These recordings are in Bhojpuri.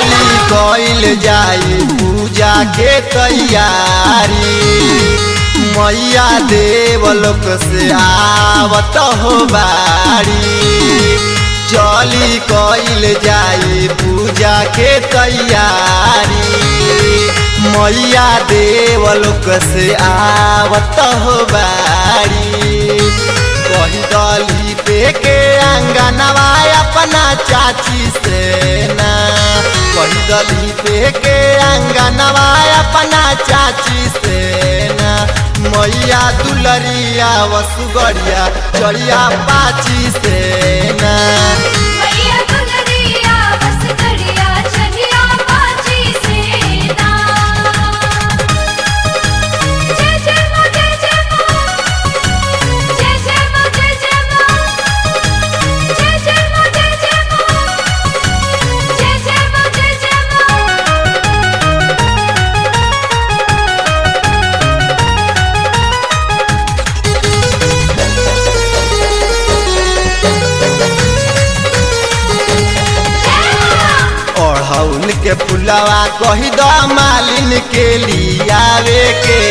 चली कइल जाई पूजा के तैयारी। मैया देवलोक से आवत हो बारी। चली कइल जाई पूजा के तैयारी। मैया देवलोक से आवत हो बारी। कही दली पे के अंगनवा अपना चाची से ना। कही दली पे के अंगनवा अपना चाची से ना। मैया दुलरिया वसुगरिया चढ़िया पाची से ना। मैया दुलरिया वसुगरिया चढ़िया पाची से ना। जय जय मां जय जय मां। जय जय मां जय जय मां। जय जय मां जय जय मां। जय जय मां जय जय ओढ़ौल के फुलवा कही द मालिन के लियावे के।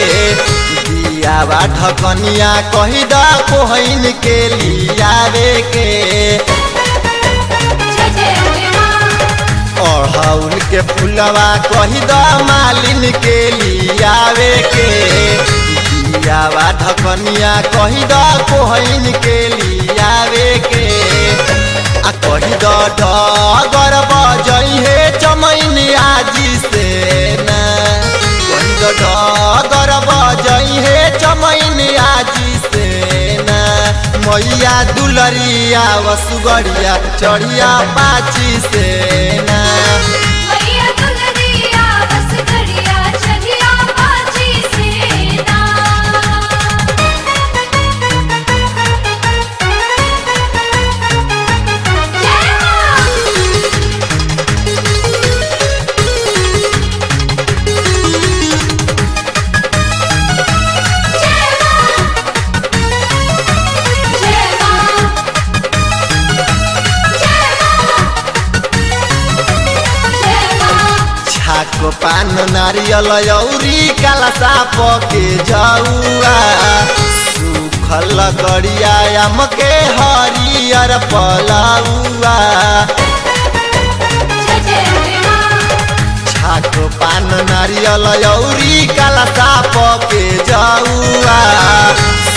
दियावा ढकनिया कही द कोहइन के लियावे के। जय जय मां। ओढ़ौल के फुलवा कही द मालिन के लियावे के। दियावा ढकनिया कही द कोहइन के लियावे के। आ कही द डगर बजई हे चमैन आजी से ना। कही द डगर बजई हे चमैन आजी से ना। मैया दुलरिया वसुगरिया चढ़िया पाची से ना। मैया दुलरिया वसुगरिया चढ़िया पाची से ना। छाको पान नारियल औरी काला साप के जौआ। सुखल गड़िया आम के हरियर पलौआ। छाको पान नारियल औरी काला साप के जौआ।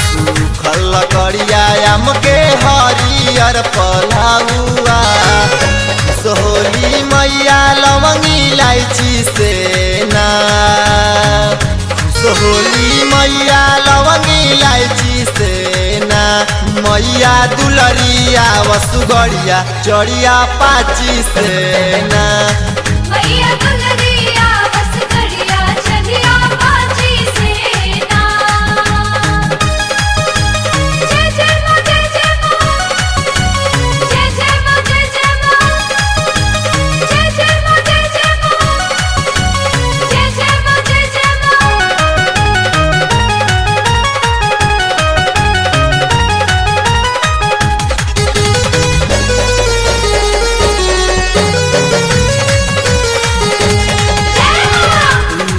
सुखल गड़िया आम के हरियर पलौआ। सोहली मैया लवंगी इलायची से ना। सोहली मैया लवंगी इलायची से ना। मैया दुलरिया वसुगरिया चढ़िया पाची से ना। मैया दुलरिया वसुगरिया चढ़िया पाची से ना। जय जय मां जय जय मां। जय जय मां जय जय मां। जय जय मां जय जय मां। जय जय मां जय जय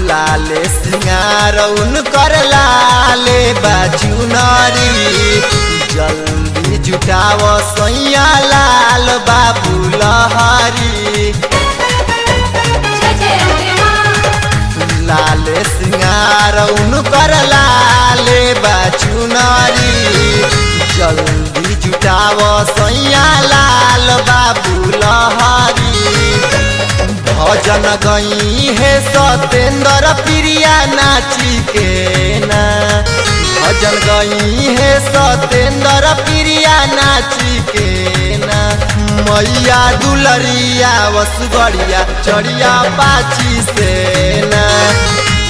लाले सिंगार उनकर लाले बाचुनरी। जल्दी जुटाव सैया लाल बाबू लहरी। लाले सिंगार उनकर लाले बाचुनरी। जल्दी जुटाव सैया लाल बाबू लहरी। भजन गई है सतेंद्र प्रिया नाची के ना। भजन गई है सतेंद्र प्रिया नाची के ना। मैया दुलरिया वसुगरिया चढ़िया पाची से ना।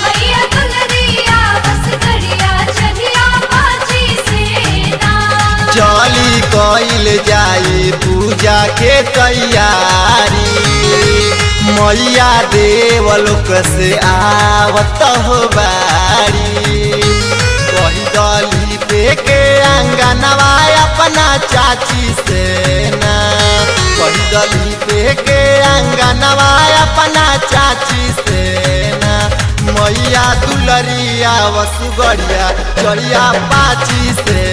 मैया दुलरिया वसुगरिया चढ़िया पाची से ना। चली कइल जाई पूजा के तैयारी। मैया देवलोक से आवत हो बारी। कही दली पे के अंगनवा अपना चाची से ना। कही दली लिपे के अंगनवा अपना चाची से ना मैया दुलरिया वसुगरिया चढ़िया पाची से